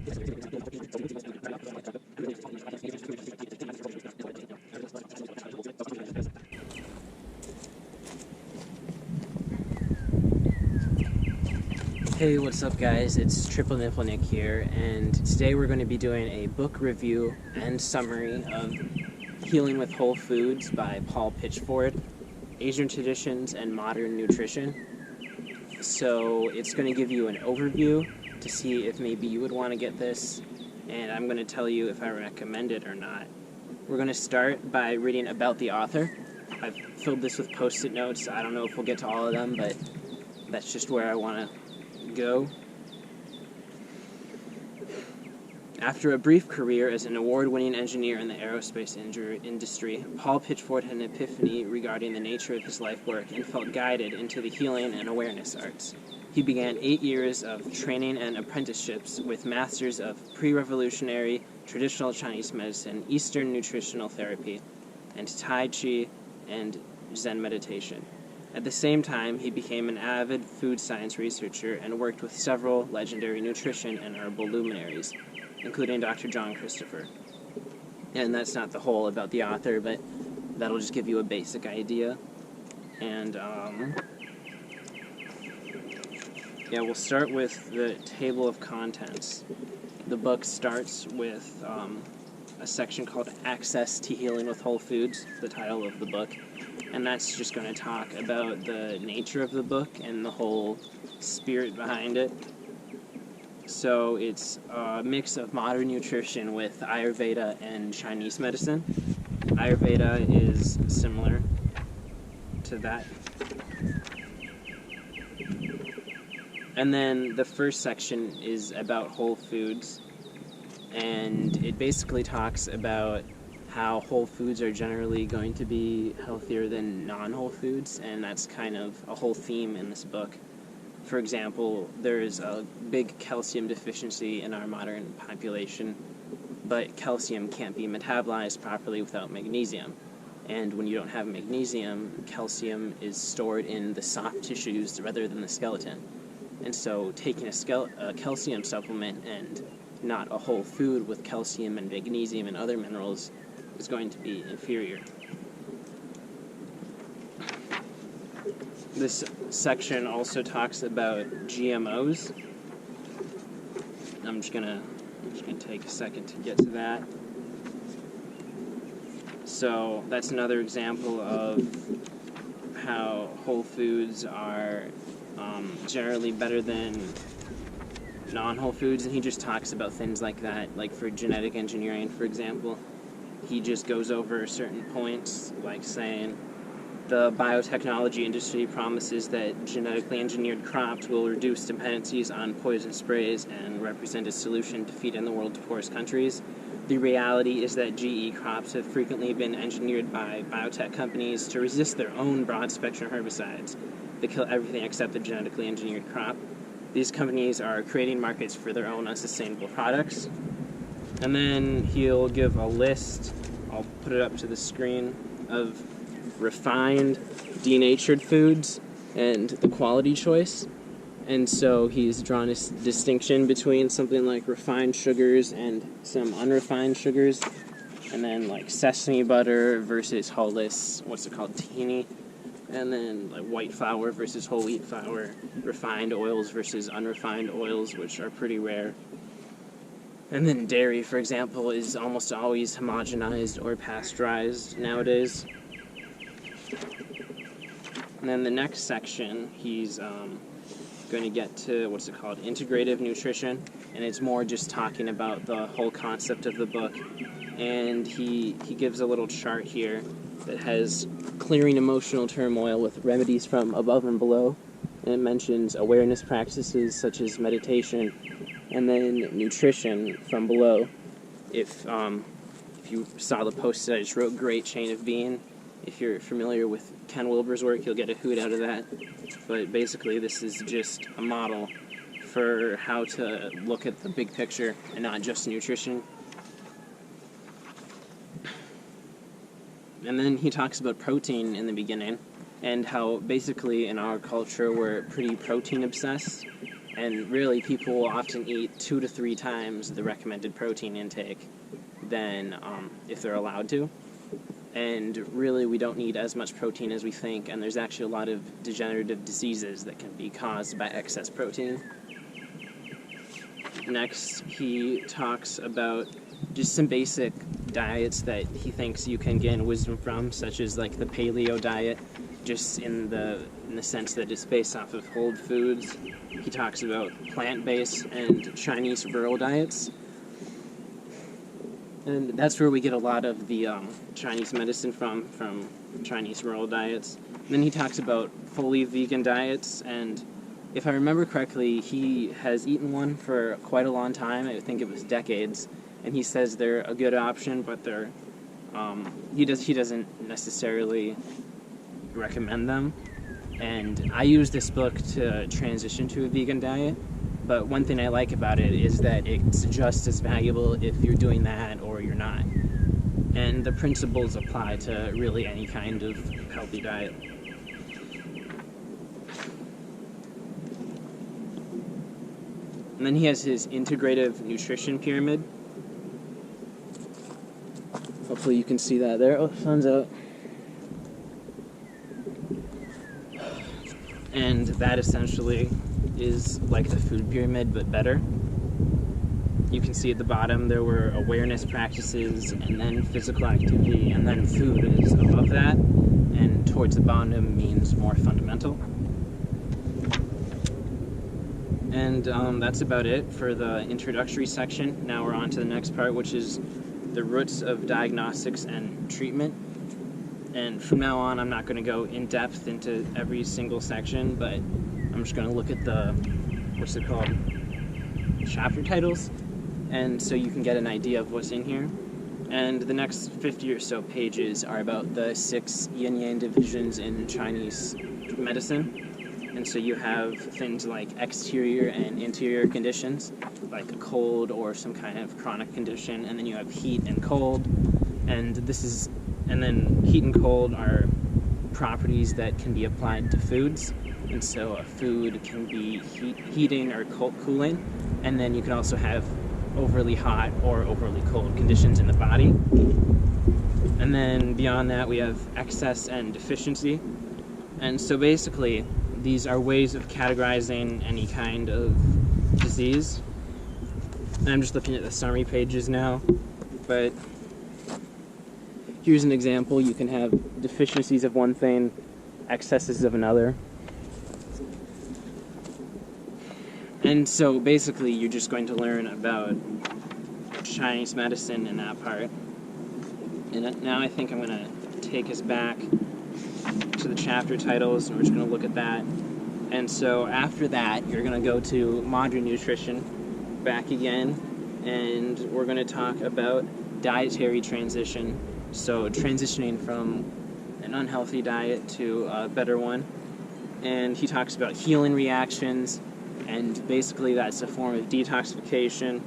Hey, what's up guys? It's Triple Nipple Nick here, and today we're going to be doing a book review and summary of Healing with Whole Foods by Paul Pitchford, Asian Traditions and Modern Nutrition. So it's going to give you an overview to see if maybe you would want to get this, and I'm going to tell you if I recommend it or not. We're going to start by reading about the author. I've filled this with post-it notes. I don't know if we'll get to all of them, but that's just where I want to go. After a brief career as an award-winning engineer in the aerospace industry, Paul Pitchford had an epiphany regarding the nature of his life work and felt guided into the healing and awareness arts. He began 8 years of training and apprenticeships with masters of pre-revolutionary traditional Chinese medicine, Eastern nutritional therapy, and Tai Chi and Zen meditation. At the same time, he became an avid food science researcher and worked with several legendary nutrition and herbal luminaries, including Dr. John Christopher. And that's not the whole about the author, but that'll just give you a basic idea. And, yeah, we'll start with the table of contents. The book starts with a section called Access to Healing with Whole Foods, the title of the book. And that's just going to talk about the nature of the book and the whole spirit behind it. So it's a mix of modern nutrition with Ayurveda and Chinese medicine. Ayurveda is similar to that. And then the first section is about whole foods, and it basically talks about how whole foods are generally going to be healthier than non-whole foods, and that's kind of a whole theme in this book. For example, there's a big calcium deficiency in our modern population, but calcium can't be metabolized properly without magnesium. And when you don't have magnesium, calcium is stored in the soft tissues rather than the skeleton. And so taking a calcium supplement and not a whole food with calcium and magnesium and other minerals is going to be inferior. This section also talks about GMOs. I'm just gonna take a second to get to that. So that's another example of how whole foods are generally better than non-whole foods, and he just talks about things like that, like for genetic engineering, for example. He just goes over certain points, like saying the biotechnology industry promises that genetically engineered crops will reduce dependencies on poison sprays and represent a solution to feed in the world's poorest countries. The reality is that GE crops have frequently been engineered by biotech companies to resist their own broad-spectrum herbicides. They kill everything except the genetically engineered crop. These companies are creating markets for their own unsustainable products. And then he'll give a list, I'll put it up to the screen, of refined, denatured foods and the quality choice. And so he's drawn a distinction between something like refined sugars and some unrefined sugars. And then like sesame butter versus wholeness, tahini. And then like white flour versus whole wheat flour, refined oils versus unrefined oils, which are pretty rare. And then dairy, for example, is almost always homogenized or pasteurized nowadays. And then the next section, he's going to get to integrative nutrition, and it's more just talking about the whole concept of the book. And he gives a little chart here that has clearing emotional turmoil with remedies from above and below, and it mentions awareness practices such as meditation, and then nutrition from below. If you saw the post that I just wrote, Great Chain of Being, if you're familiar with Ken Wilber's work, you'll get a hoot out of that. But basically, this is just a model for how to look at the big picture and not just nutrition. And then he talks about protein in the beginning, and how basically in our culture we're pretty protein obsessed. And really, people will often eat 2 to 3 times the recommended protein intake than if they're allowed to. And really, we don't need as much protein as we think, and there's actually a lot of degenerative diseases that can be caused by excess protein. Next, he talks about just some basic diets that he thinks you can gain wisdom from, such as like the paleo diet, just in the sense that it's based off of whole foods. He talks about plant-based and Chinese rural diets. And that's where we get a lot of the Chinese medicine from Chinese rural diets. And then he talks about fully vegan diets, and if I remember correctly, he has eaten one for quite a long time. I think it was decades, and he says they're a good option, but they're he doesn't necessarily recommend them. And I use this book to transition to a vegan diet. But one thing I like about it is that it's just as valuable if you're doing that or you're not. And the principles apply to really any kind of healthy diet. And then he has his integrative nutrition pyramid. Hopefully you can see that there. Oh, sun's out. And that essentially is like the food pyramid, but better. You can see at the bottom there were awareness practices, and then physical activity, and then food is above that, and towards the bottom means more fundamental. And that's about it for the introductory section. Now we're on to the next part, which is the roots of diagnostics and treatment. And from now on, I'm not going to go in depth into every single section, but I'm just going to look at the, chapter titles, and so you can get an idea of what's in here. And the next 50 or so pages are about the 6 yin-yang divisions in Chinese medicine. And so you have things like exterior and interior conditions, like a cold or some kind of chronic condition, and then you have heat and cold, and then heat and cold are properties that can be applied to foods. And so a food can be heating or cooling, and then you can also have overly hot or overly cold conditions in the body. And then beyond that, we have excess and deficiency. And so basically, these are ways of categorizing any kind of disease. And I'm just looking at the summary pages now, but here's an example. You can have deficiencies of one thing, excesses of another. And so basically you're just going to learn about Chinese medicine in that part. And now I think I'm going to take us back to the chapter titles, and we're just going to look at that. And so after that, you're going to go to modern nutrition back again, and we're going to talk about dietary transition. So transitioning from an unhealthy diet to a better one. And he talks about healing reactions, and basically that's a form of detoxification,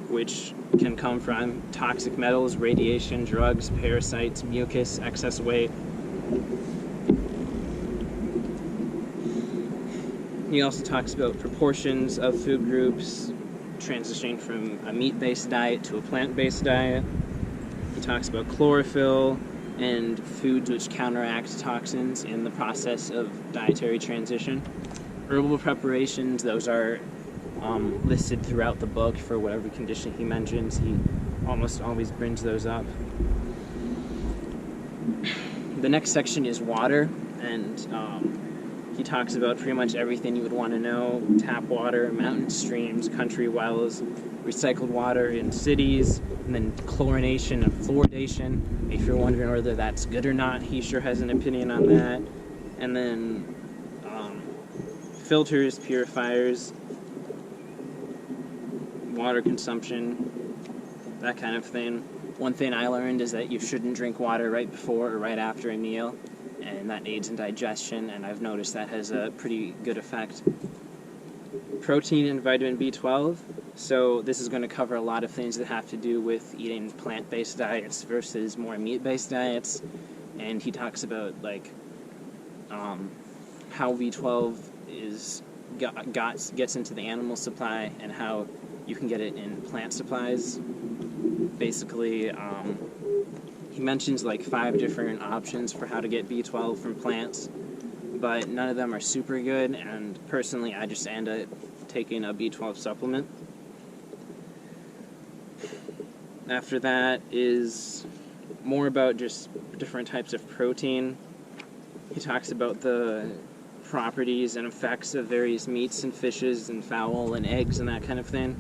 which can come from toxic metals, radiation, drugs, parasites, mucus, excess weight. He also talks about proportions of food groups, transitioning from a meat-based diet to a plant-based diet. He talks about chlorophyll and foods which counteract toxins in the process of dietary transition. Herbal preparations, those are listed throughout the book for whatever condition he mentions. He almost always brings those up. The next section is water, and he talks about pretty much everything you would want to know: tap water, mountain streams, country wells, recycled water in cities, and then chlorination and fluoridation. If you're wondering whether that's good or not, he sure has an opinion on that. And then filters, purifiers, water consumption, that kind of thing. One thing I learned is that you shouldn't drink water right before or right after a meal, and that aids in digestion, and I've noticed that has a pretty good effect. Protein and vitamin B12. So this is going to cover a lot of things that have to do with eating plant-based diets versus more meat-based diets. And he talks about how B12 is gets into the animal supply and how you can get it in plant supplies. Basically, he mentions like 5 different options for how to get B12 from plants, but none of them are super good, and personally I just end up taking a B12 supplement. After that is more about just different types of protein. He talks about the properties and effects of various meats and fishes and fowl and eggs and that kind of thing.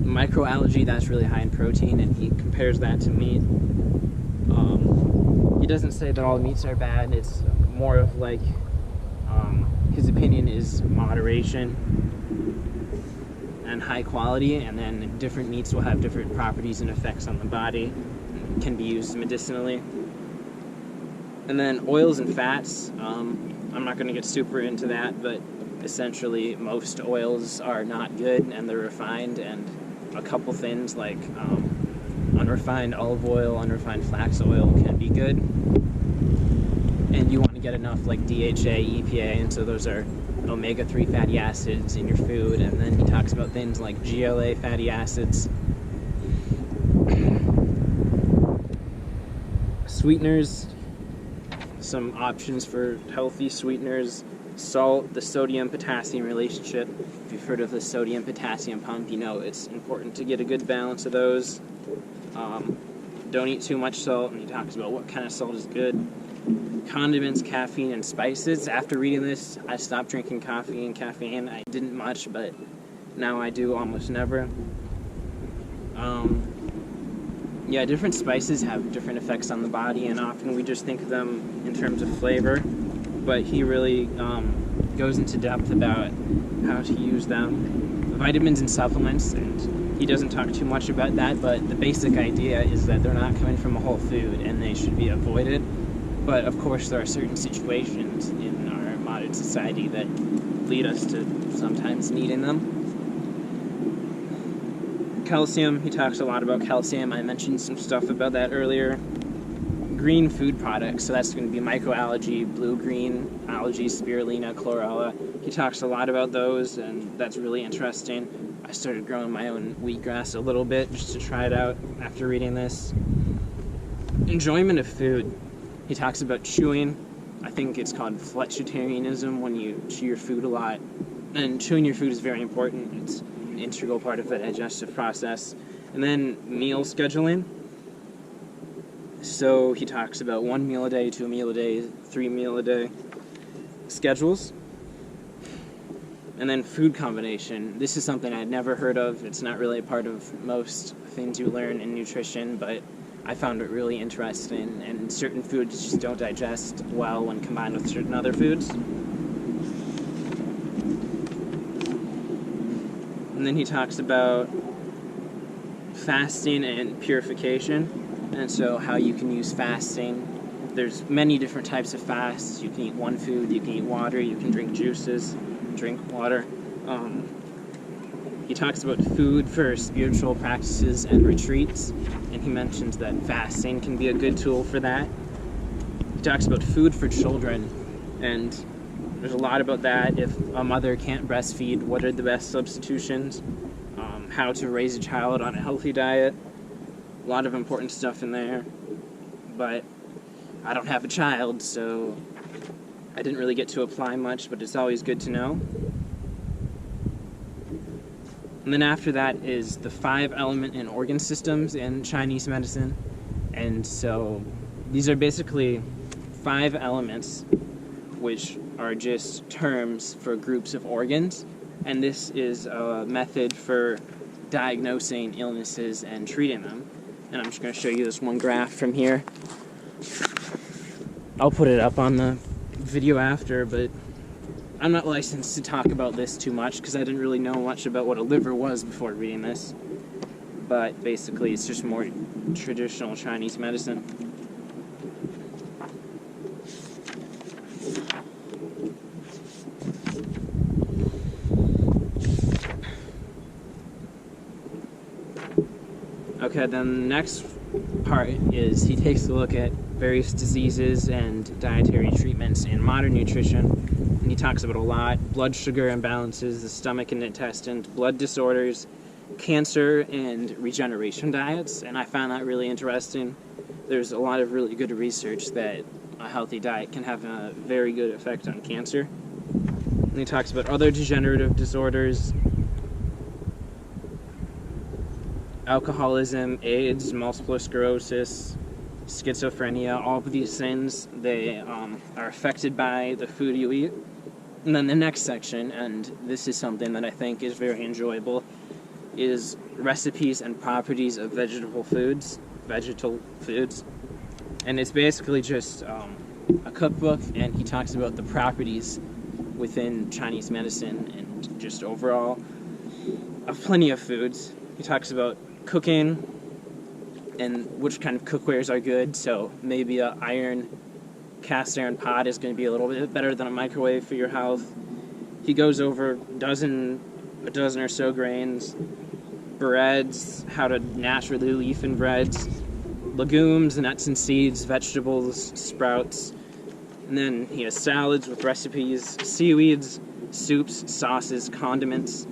Microalgae, that's really high in protein, and he compares that to meat. He doesn't say that all meats are bad. It's more of like, his opinion is moderation and high quality, and then different meats will have different properties and effects on the body, and can be used medicinally. And then oils and fats, I'm not going to get super into that, but essentially most oils are not good and they're refined, and a couple things like unrefined olive oil, unrefined flax oil can be good. And you want to get enough like DHA, EPA, and so those are omega-3 fatty acids in your food. And then he talks about things like GLA fatty acids. Sweeteners, some options for healthy sweeteners. Salt, the sodium-potassium relationship. If you've heard of the sodium-potassium pump, you know it's important to get a good balance of those. Don't eat too much salt, and he talks about what kind of salt is good. Condiments, caffeine, and spices. After reading this, I stopped drinking coffee and caffeine. I didn't much, but now I do almost never. Yeah, different spices have different effects on the body, and often we just think of them in terms of flavor, but he really goes into depth about how to use them. Vitamins and supplements, and he doesn't talk too much about that, but the basic idea is that they're not coming from a whole food and they should be avoided. But of course there are certain situations in our modern society that lead us to sometimes needing them. Calcium, he talks a lot about calcium. I mentioned some stuff about that earlier. Green food products, so that's going to be microalgae, blue-green algae, spirulina, chlorella. He talks a lot about those, and that's really interesting. I started growing my own wheatgrass a little bit just to try it out after reading this. Enjoyment of food. He talks about chewing. I think it's called flexitarianism, when you chew your food a lot. And chewing your food is very important. It's an integral part of the digestive process. And then meal scheduling. So he talks about 1 meal a day, 2 meal a day, 3 meal a day schedules. And then food combination. This is something I'd never heard of. It's not really a part of most things you learn in nutrition, but I found it really interesting, and certain foods just don't digest well when combined with certain other foods. And then he talks about fasting and purification, and so how you can use fasting. There's many different types of fasts. You can eat one food, you can eat water, you can drink juices, drink water. He talks about food for spiritual practices and retreats, and he mentions that fasting can be a good tool for that. He talks about food for children, and there's a lot about that. If a mother can't breastfeed, what are the best substitutions? How to raise a child on a healthy diet. A lot of important stuff in there, but I don't have a child, so I didn't really get to apply much, but it's always good to know. And then after that is the 5 element and organ systems in Chinese medicine. And so these are basically 5 elements, which are just terms for groups of organs. And this is a method for diagnosing illnesses and treating them. And I'm just going to show you this one graph from here. I'll put it up on the video after, but I'm not licensed to talk about this too much because I didn't really know much about what a liver was before reading this. But basically it's just more traditional Chinese medicine. Okay, then the next part is he takes a look at various diseases and dietary treatments in modern nutrition. and he talks about a lot: blood sugar imbalances, the stomach and intestines, blood disorders, cancer, and regeneration diets. And I found that really interesting. There's a lot of really good research that a healthy diet can have a very good effect on cancer. And he talks about other degenerative disorders: alcoholism, AIDS, multiple sclerosis, schizophrenia. All of these things, they are affected by the food you eat. And then the next section, and this is something that I think is very enjoyable, is recipes and properties of vegetable foods. And it's basically just a cookbook, and he talks about the properties within Chinese medicine and just overall of plenty of foods. He talks about cooking and which kind of cookwares are good. So maybe a cast iron pot is going to be a little bit better than a microwave for your health. He goes over a dozen or so grains, breads, how to naturally leafen breads, legumes, nuts and seeds, vegetables, sprouts. And then he has salads with recipes, seaweeds, soups, sauces, condiments,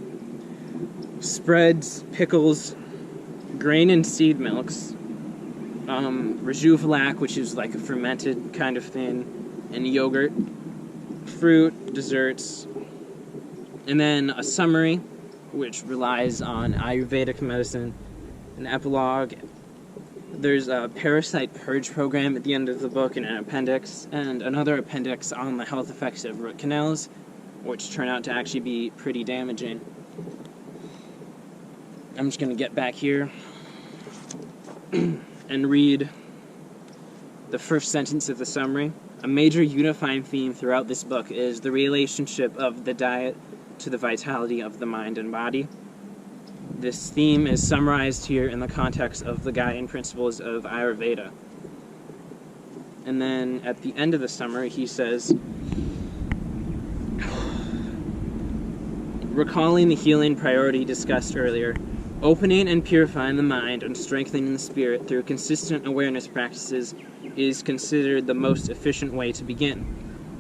spreads, pickles, grain and seed milks, rejuvenac, which is like a fermented kind of thing, and yogurt, fruit, desserts, and then a summary, which relies on Ayurvedic medicine, an epilogue. There's a parasite purge program at the end of the book and an appendix, and another appendix on the health effects of root canals, which turn out to actually be pretty damaging. I'm just going to get back here and read the first sentence of the summary. A major unifying theme throughout this book is the relationship of the diet to the vitality of the mind and body. This theme is summarized here in the context of the guiding principles of Ayurveda. And then at the end of the summary, he says, recalling the healing priority discussed earlier, opening and purifying the mind and strengthening the spirit through consistent awareness practices is considered the most efficient way to begin.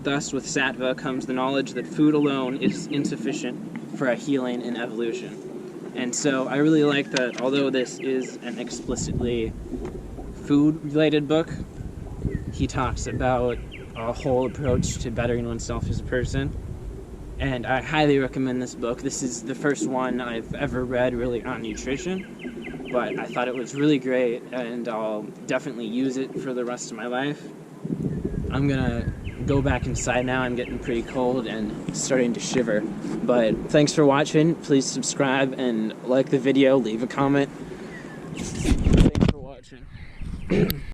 Thus, with sattva comes the knowledge that food alone is insufficient for a healing and evolution. And so I really like that, although this is an explicitly food-related book, he talks about a whole approach to bettering oneself as a person. And I highly recommend this book. This is the first one I've ever read really on nutrition, but I thought it was really great, and I'll definitely use it for the rest of my life. I'm gonna go back inside now. I'm getting pretty cold and starting to shiver. But thanks for watching. Please subscribe and like the video, leave a comment. Thanks for watching.